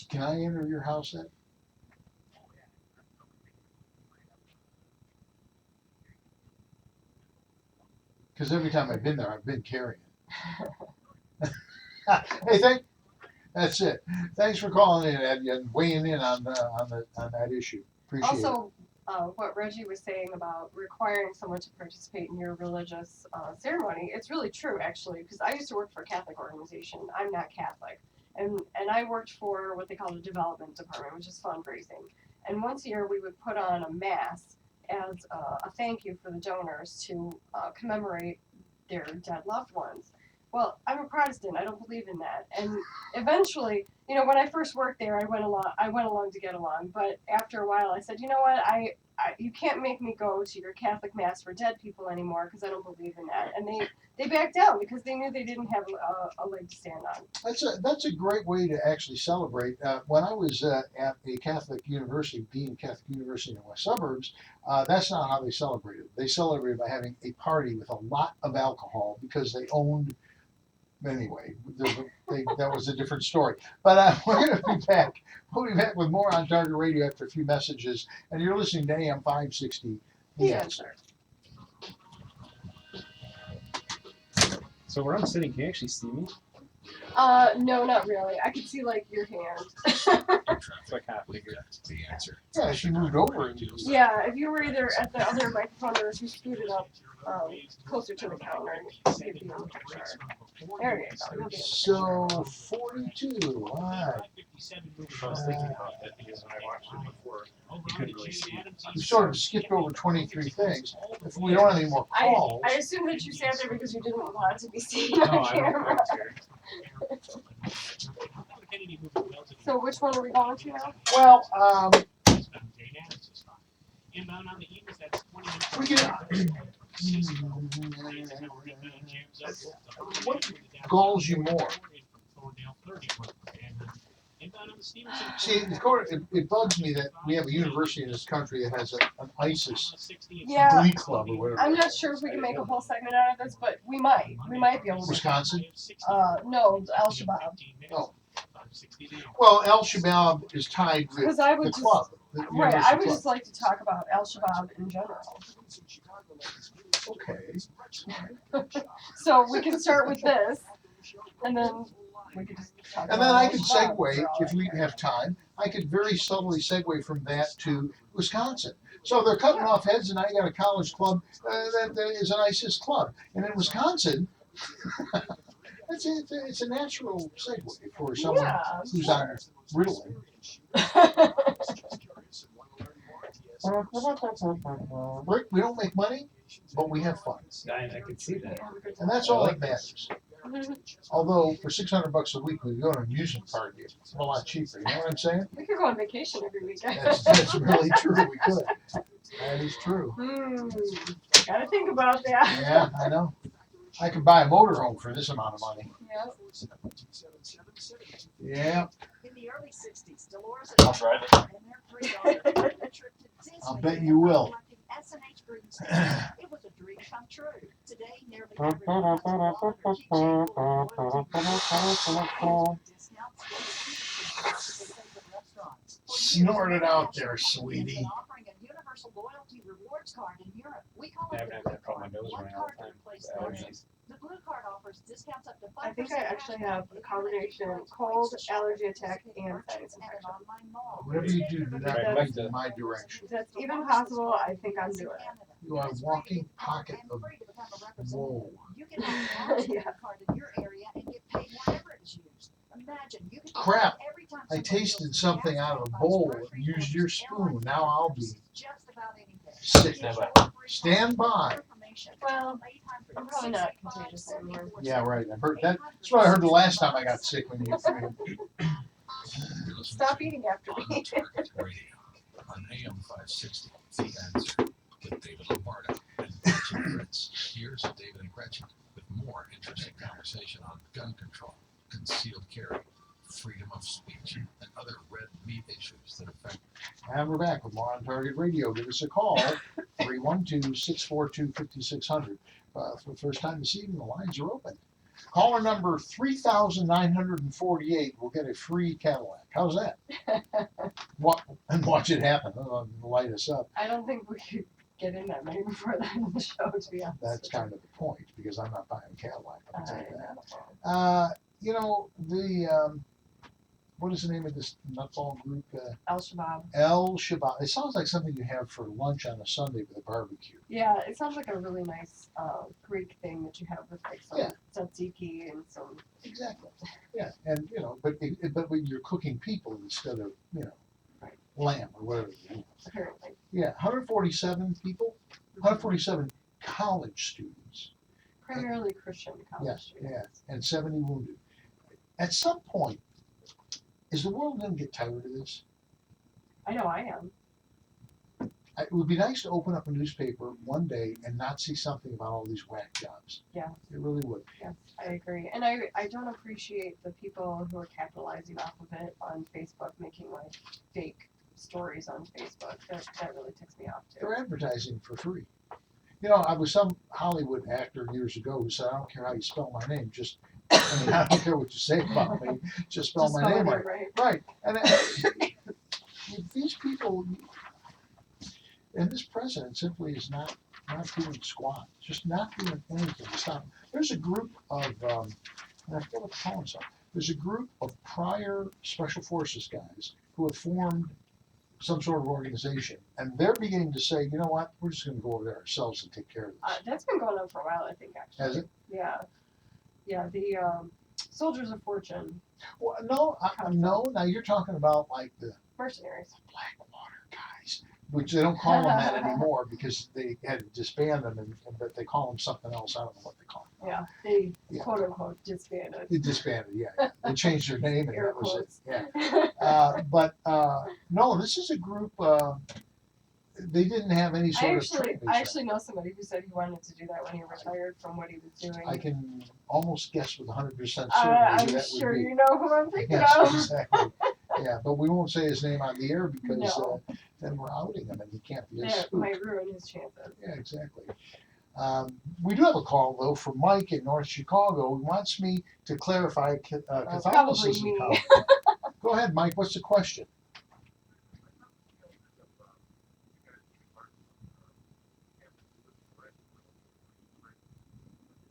Can I enter your house then? Because every time I've been there, I've been carrying. Hey, that's it. Thanks for calling in, Ed, and weighing in on that issue. Appreciate it. Also, what Reggie was saying about requiring someone to participate in your religious ceremony, it's really true, actually, because I used to work for a Catholic organization. I'm not Catholic. And I worked for what they call the development department, which is fundraising. And once a year, we would put on a mass as a thank you for the donors to commemorate their dead loved ones. Well, I'm a Protestant. I don't believe in that. And eventually, when I first worked there, I went along to get along. But after a while, I said, you know what? You can't make me go to your Catholic mass for dead people anymore because I don't believe in that. And they backed down because they knew they didn't have a leg to stand on. That's a great way to actually celebrate. When I was at a Catholic university, Dean Catholic University in the West Suburbs, that's not how they celebrated. They celebrated by having a party with a lot of alcohol because they owned. Anyway, that was a different story. But we're going to be back. We'll be back with more on Target Radio after a few messages. And you're listening to AM560 The Answer. So where I'm sitting, can you actually see me? No, not really. I could see like your hand. So I kind of figured. The answer. Yeah, she moved over. Yeah, if you were either at the other microphone or if you scooted up closer to the counter, you'd be on the picture. There you go. You'll be So 42. All right. I was thinking about that because when I watched it before, you couldn't really see it. We sort of skipped over 23 things. If we don't have any more calls. I assumed that you sat there because you didn't want it to be seen No, on I camera. don't So which one are we going to now? Well, we can. What galls you more? See, it bugs me that we have a university in this country that has an ISIS Yeah, glee club or whatever. I'm not sure if we can make a whole segment out of this, but we might. We might be able to. Wisconsin? No, Al Shabaab. Oh. Well, Al Shabaab is tied with Because I would the just, club. The right, university I would club. just like to talk about Al Shabaab in general. Okay. So we can start with this, and then we can just talk And about then I Al could Shabaab segue, for all if I we care. have time, I could very subtly segue from that to Wisconsin. So they're cutting off heads, and now you got a college club that is an ISIS club. And in Wisconsin, it's a natural segue for someone Yeah, who's on Ritalin. Rick, we don't make money, but we have fun. I can see that. And that's all that matters. Although for $600 a week, we could go to an amusement park. It's a lot cheaper. You know what I'm saying? We could go on vacation every weekend. That's really true. We could. That is true. Gotta think about that. Yeah, I know. I could buy a motorhome for this amount of money. Yeah. In the early 60s, Dolores I'll drive it. and their three daughters took a trip to Disney. I'll bet you will. collecting S&H green stamps. It was a dream come true. Today, nearly everyone has a wallet or keychain full of loyalty discounts. Snort it out there, sweetie. Offering a universal loyalty rewards card in Europe. We call Yeah, it I've the had Blue that call my Card. nose One running all card the to time. replace Allergies. thousands. The Blue Card offers discounts up to 5%. I think I actually have a combination of cold, allergy attack, and sinus and an infection. online mall. Whatever you do, do not move in my direction. If that's even possible, I think I'm doing it. You are a walking pocket of woe. You can have a Yeah. card in your area and get paid whenever it is used. Imagine you could get Crap. paid every time I somebody tasted fills something gas out of a tank, bowl buys and groceries, used your orders, spoon. airline Now I'll be tickets, just about anything. sick. Get Stand your free Stand by. information. Well, 800 I'm probably not contagious anymore. Yeah, right. I've heard that. That's what I heard the last time I got sick when you. You're listening Stop to eating after On me. Target Radio on AM560 The Answer with David Lombardo and Gretchen Fritz. Here's David and Gretchen with more interesting conversation on gun control, concealed carry, freedom of speech, and other red meat issues that affect. And we're back with more on Target Radio. Give us a call, 312-642-5600. For the first time this evening, the lines are open. Caller number 3,948 will get a free Cadillac. How's that? And watch it happen. Light us up. I don't think we could get in that many before the end of the show, to be honest. That's kind of the point, because I'm not buying a Cadillac. I'll tell you that. know. You know, what is the name of this nutball group? Al Shabaab. El Shabaab. It sounds like something you have for lunch on a Sunday with a barbecue. Yeah, it sounds like a really nice Greek thing that you have with like some Yeah. tzatziki and some. Exactly. Yeah, and you know, but when you're cooking people instead of Right. lamb or whatever. Apparently. Yeah, 147 people, 147 college students. Primarily Christian college Yeah, students. and 70 wounded. At some point, is the world going to get tired of this? I know I am. It would be nice to open up a newspaper one day and not see something about all these whack jobs. Yeah. It really would. Yes, I agree. And I don't appreciate the people who are capitalizing off of it on Facebook, making like fake stories on Facebook. That really ticks me off too. They're advertising for free. You know, I was some Hollywood actor years ago who said, I don't care how you spell my name, just, I don't care what you say about me, just spell my name it right. Right. And these people, and this president simply is not doing squat, just not doing anything to stop. There's a group of, and I forget what to call themselves, there's a group of prior Special Forces guys who have formed some sort of organization, and they're beginning to say, you know what, we're just going to go over there ourselves and take care of this. That's been going on for a while, I think, actually. Has it? Yeah. Yeah, the Soldiers of Fortune Well, no, no. Now you're talking about like the mercenaries. Blackwater guys, which they don't call them that anymore because they had to disband them, but they call them something else. I don't know what they call them. Yeah, they Yeah. quote unquote disbanded. They disbanded, yeah. They changed their name and Air that was it. quotes. Yeah. But no, this is a group. They didn't have any sort of training. I actually know somebody who said he wanted to do that when he retired from what he was doing. I can almost guess with 100% certainty I'm who that sure would be. you know who I'm thinking Yes, of. exactly. Yeah, but we won't say his name on the air because No. then we're outing him and he can't be a That spook. might ruin his chances. Yeah, exactly. We do have a call though from Mike in North Chicago who wants me to clarify Probably Catholicism. me. Go ahead, Mike. What's the question?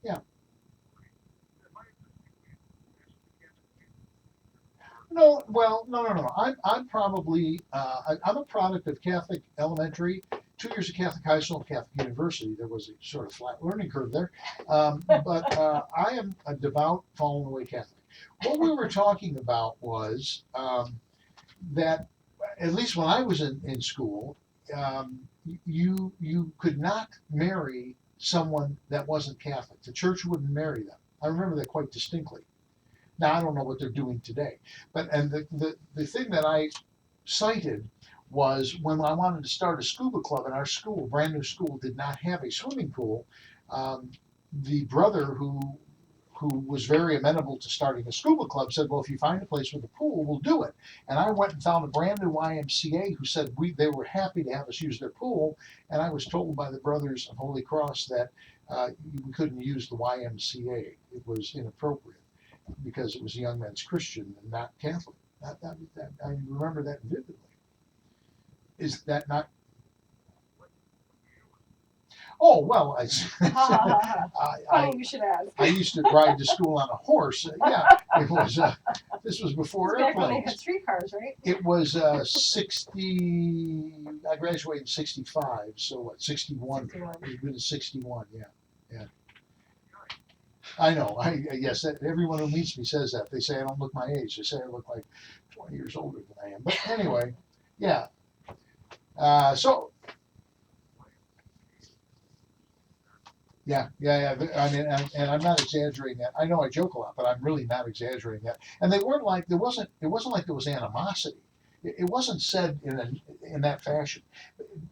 Yeah. No, well, no. I'm probably I'm a product of Catholic elementary, 2 years of Catholic high school, and Catholic university. There was a sort of flat learning curve there, but I am a devout, fallen away Catholic. What we were talking about was that at least when I was in school, you could not marry someone that wasn't Catholic. The church wouldn't marry them. I remember that quite distinctly. Now I don't know what they're doing today, but and the thing that I cited was when I wanted to start a scuba club in our school, brand new school, did not have a swimming pool. The brother who was very amenable to starting a scuba club said, well, if you find a place with a pool, we'll do it. And I went and found a brand new YMCA who said they were happy to have us use their pool. And I was told by the brothers of Holy Cross that we couldn't use the YMCA. It was inappropriate because it was a young men's Christian and not Catholic. I remember that vividly. Is that not? Oh, well, Funny you should ask. I used to ride to school on a horse. Yeah, it was. This was before Back when they airplanes. had streetcars, right? It was 60. I graduated in 65, so what? 61. 61. It was 61. Yeah. I know. Yes. Everyone who meets me says that. They say I don't look my age. They say I look like 20 years older than I am. But anyway, yeah. So. Yeah. I mean, and I'm not exaggerating that. I know I joke a lot, but I'm really not exaggerating that. And they weren't like it wasn't like there was animosity. It wasn't said in that fashion.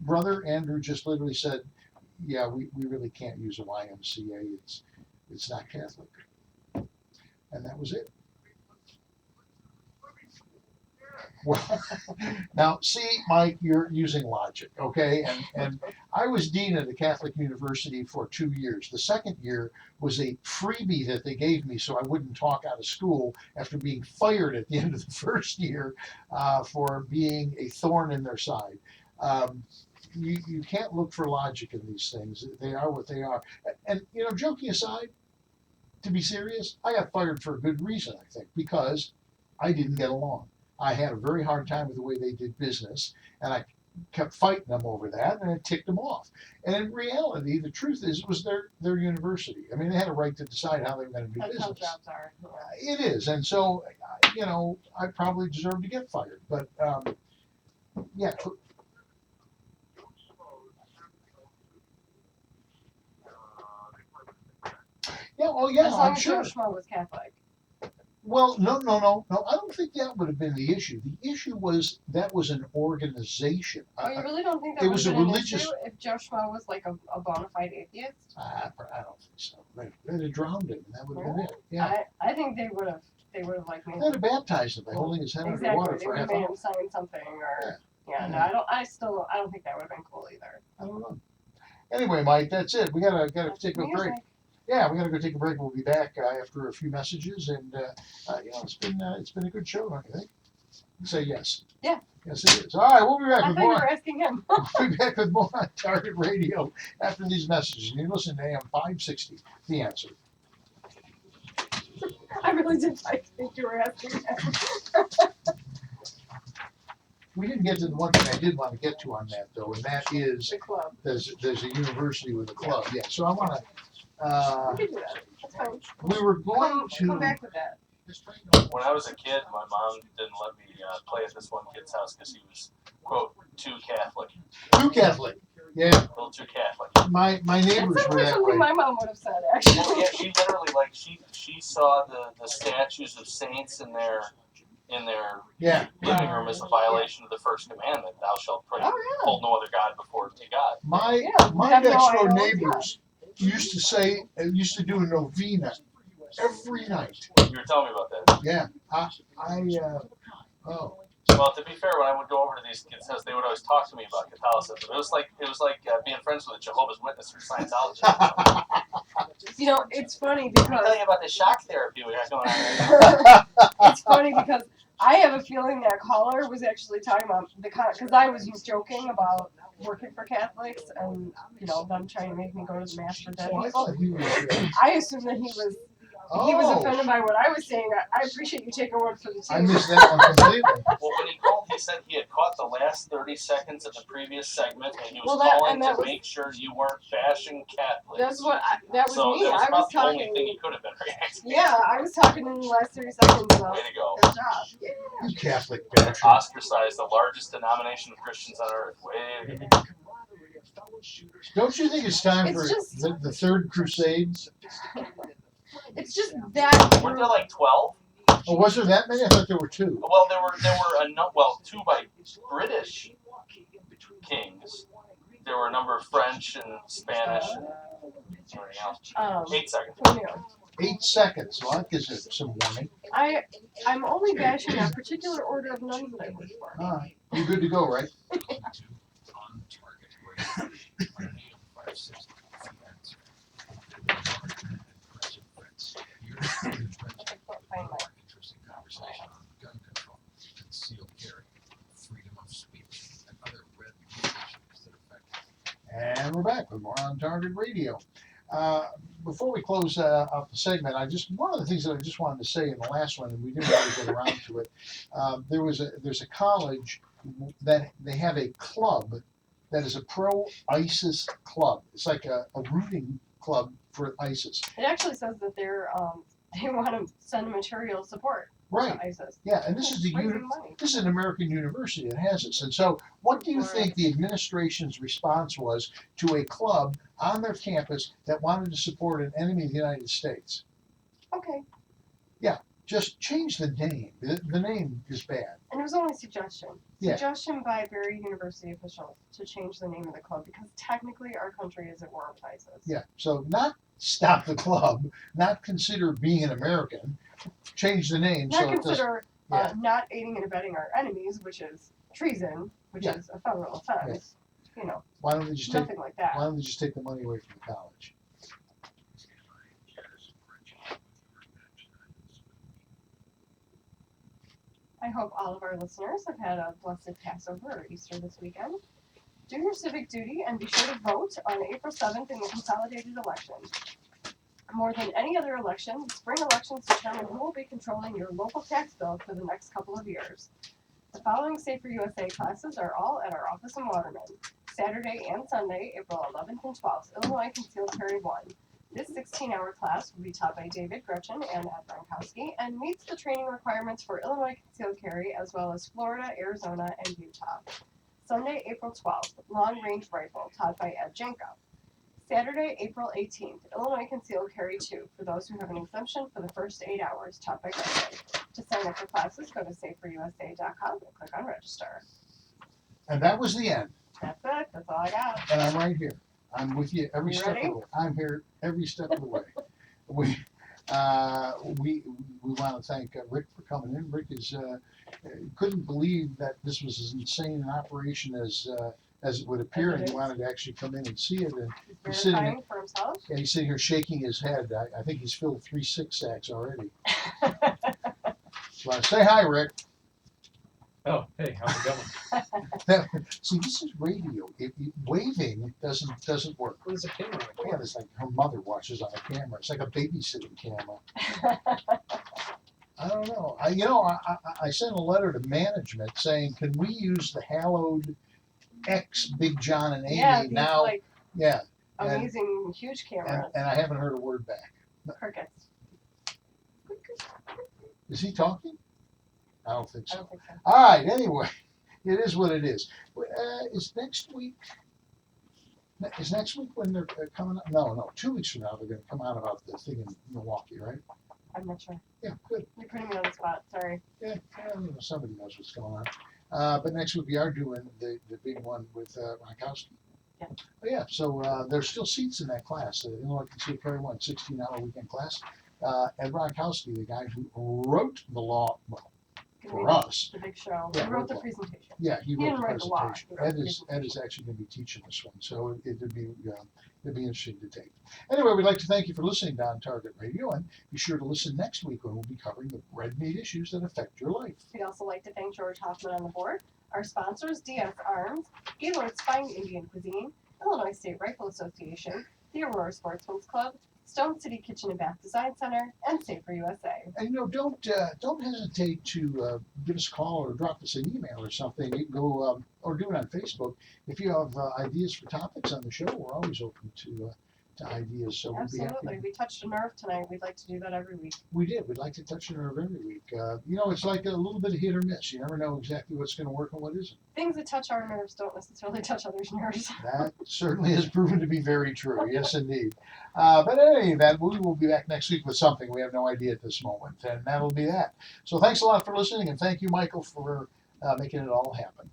Brother Andrew just literally said, "Yeah, we really can't use a YMCA. It's not Catholic," and that was it. Well, now see, Mike, you're using logic, okay? And I was dean at a Catholic university for 2 years. The second year was a freebie that they gave me so I wouldn't talk out of school after being fired at the end of the first year for being a thorn in their side. You can't look for logic in these things. They are what they are. And, joking aside, to be serious, I got fired for a good reason, I think, because I didn't get along. I had a very hard time with the way they did business, and I kept fighting them over that, and it ticked them off. And in reality, the truth is, it was their university. I mean, they had a right to decide how they were going to do That's business. how jobs are. It is, and so, I probably deserve to get fired. But, yeah. Yeah, oh yeah, As long I'm as sure. Joe Schmo was Catholic. Well, no. I don't think that would have been the issue. The issue was that was an organization. Oh, you really don't think that It would was have a been religious- an issue if Joe Schmo was like a bona fide atheist? I don't think so. They'd have drowned him, and that would have been it. Yeah, I think they would have like made they'd have baptized him by holding his head exactly. underwater They for would have half an made hour. him sign something or Yeah. no, I don't think that would have been cool either. I don't know. Anyway, Mike, that's it. We gotta take a break. Music. Yeah, we gotta go take a break. We'll be back after a few messages, and it's been a good show, don't you think? Say yes. Yeah. Yes, it is. All right, we'll be back I with thought you more. were asking him. We'll be back with more on Target Radio after these messages. And you listen to AM560, The Answer. I really did think you were asking him. We didn't get to the one thing I did want to get to on that, though, and that is The club. there's a university with a club. Yeah, so I want to. We can do that. That's fine. We were going Come to. back with that. When I was a kid, my mom didn't let me play at this one kid's house because he was, quote, too Catholic. Too Catholic. Yeah, A little too Catholic. my That neighbors sounds were like that something way. my mom would have said, Well, actually. yeah, she literally, she saw the statues of saints in their Yeah, living room as a violation of the first commandment, thou shalt pray, Oh, yeah. hold no other God before to God. my Yeah, my have no next door idol, neighbors used to do a novena every night. You were telling me about that. Yeah, oh, Well, to be fair, when I would go over to these kids' houses, they would always talk to me about Catholicism. It was like being friends with a Jehovah's Witness or Scientologist. You know, it's funny Let me because tell you about the shock therapy we got going on. it's funny because I have a feeling that caller was actually talking about because I was joking about working for Catholics and them trying to make me go to the mass for dead Oh, I people. thought he was. I assumed that he was offended by what I was saying. I appreciate you taking one for the team. I missed that one completely. Well, when he called, he said he had caught the last 30 seconds of the previous segment, and he was Well, calling to make sure you weren't bashing Catholics. That's what that was so me. that was I was the only talking. thing he could have been reacting. Yeah, I was talking in the last 30 seconds about Way to go. their job. Yeah. You Catholic bastard. Ostracized the largest denomination of Christians on earth. Way to go. Don't you think it's time It's for just- the third crusade? It's just that. Weren't there like 12? Oh, was there that many? I thought there were two. Well, there were two by British kings. There were a number of French and Spanish and everything else. 8 seconds. Who knew? 8 seconds. Well, that gives it some warning. I'm only bashing that particular order of nuns that I work for. All right. You're good to go, right? On target radio on AM560 The Answer. Lombardo and Fritz. You're listening to more interesting conversation on gun control, concealed carry, freedom of speech, and other red meat issues that affect And we're back with more on Target Radio. Before we close out the segment, one of the things that I just wanted to say in the last one, and we didn't really get around to it. There's a college that they have a club that is a pro-ISIS club. It's like a rooting club for ISIS. It actually says that they want to send material support Right. to ISIS. Yeah, and this is Raising money. this is an American university that has this. And so, what do you think the administration's response was to a club on their campus that wanted to support an enemy of the United States? Okay. Just change the name. The name is bad. And it was only a suggestion. Yeah. Suggestion by Barry University officials to change the name of the club because technically our country is at war with ISIS. Yeah. So not stop the club, not consider being an American, change the name Not so it doesn't. consider yeah. not aiding and abetting our enemies, which is treason, which Yeah. is a federal offense. Why don't they just take? Nothing like that. Why don't they just take the money away from the college? I hope all of our listeners have had a blessed Passover or Easter this weekend. Do your civic duty and be sure to vote on April 7th in the consolidated election. More than any other election, spring elections determine who will be controlling your local tax bill for the next couple of years. The following Safer USA classes are all at our office in Waterman. Saturday and Sunday, April 11th and 12th, Illinois Concealed Carry 1. This 16-hour class will be taught by David, Gretchen, and Ed Gronkowski and meets the training requirements for Illinois Concealed Carry as well as Florida, Arizona, and Utah. Sunday, April 12th, Long Range Rifle, taught by Ed Janko. Saturday, April 18th, Illinois Concealed Carry 2 for those who have an exemption for the first 8 hours, taught by Gretchen. To sign up for classes, go to saferusa.com and click on register. And that was the end. That's it. That's all I got. And I'm right here. I'm with you every You step ready? of the way. I'm here every step of the way. We want to thank Rick for coming in. Rick couldn't believe that this was as insane an operation as it would appear, As it and he is. wanted to actually come in and see it. And He's sitting verifying for himself. yeah, he's sitting here shaking his head. I think he's filled 3 6-sacks already. So I say hi, Rick. Oh, hey, how's it going? See, this is radio. Waving doesn't work. There's a camera. Yeah, it's like her mother watches on a camera. It's like a babysitting camera. I don't know. I sent a letter to management saying, can we use the hallowed X Big John and Amy Yeah, these now? like Yeah, and- amazing huge cameras. and I haven't heard a word back. Crickets. Is he talking? I don't think I so. don't think so. All right. Anyway, it is what it is. Is next week? Is next week when they're coming out? No. 2 weeks from now they're going to come out about the thing in Milwaukee, right? I'm not sure. Yeah, good. You're putting me on the spot. Sorry. Yeah, somebody knows what's going on. But next week we are doing the big one with Gronkowski. Yeah. But yeah, so there's still seats in that class. Illinois Concealed Carry 1, 16-hour weekend class. Ed Gronkowski, the guy who wrote the law, well, for us. The big show. Yeah, He wrote the well, presentation. Yeah, he didn't wrote the write the law. presentation. He wrote the Ed is actually going to be teaching this one, so it'd be interesting to take. Anyway, we'd like to thank you for listening to On Target Radio, and be sure to listen next week when we'll be covering the red meat issues that affect your life. We'd also like to thank George Hoffman on the board, our sponsors, DS Arms, Gaylord's Fine Indian Cuisine, Illinois State Rifle Association, the Aurora Sportsman's Club, Stone City Kitchen and Bath Design Center, and Safer USA. And don't hesitate to give us a call or drop us an email or something. You can go or do it on Facebook. If you have ideas for topics on the show, we're always open to ideas. So we'd be Absolutely. happy. We touched a nerve tonight. We'd like to do that every week. We did. We'd like to touch a nerve every week. It's like a little bit of hit or miss. You never know exactly what's going to work and what isn't. Things that touch our nerves don't necessarily touch others' nerves. That certainly has proven to be very true. Yes, indeed. But in any event, we will be back next week with something. We have no idea at this moment, and that'll be that. So thanks a lot for listening, and thank you, Michael, for making it all happen.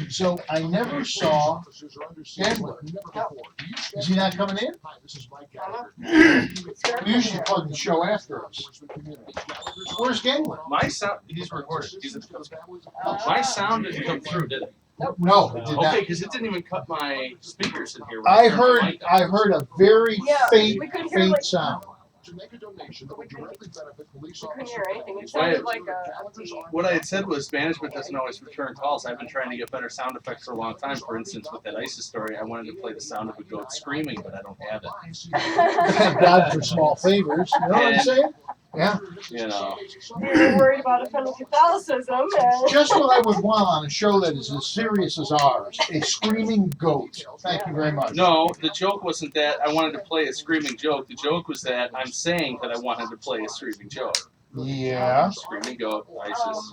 So I never saw Gambler. Is he not coming in? Hi, this is Mike Gallagher. We usually plug the show after us. Where's Gambler? My sound, he's recorded. My sound didn't come through, did it? No, it did not. Okay, because it didn't even cut my speakers in here. I heard a very Yeah, faint, we couldn't hear, like, sound. To make a donation that will directly benefit police We couldn't officers. hear anything. It sounded like a What I had said was management doesn't always return calls. I've been trying to get better sound effects for a long time. For instance, with that ISIS story, I wanted to play the sound of a goat screaming, but I don't have it. Thank God for small favors. You know what I'm saying? Yeah. You know. We were worried about offending Catholicism. And Just what I would want on a show that is as serious as ours. A screaming goat. Thank you very much. No, the joke wasn't that I wanted to play a screaming joke. The joke was that I'm saying that I wanted to play a screaming joke. Yeah. Screaming goat, ISIS.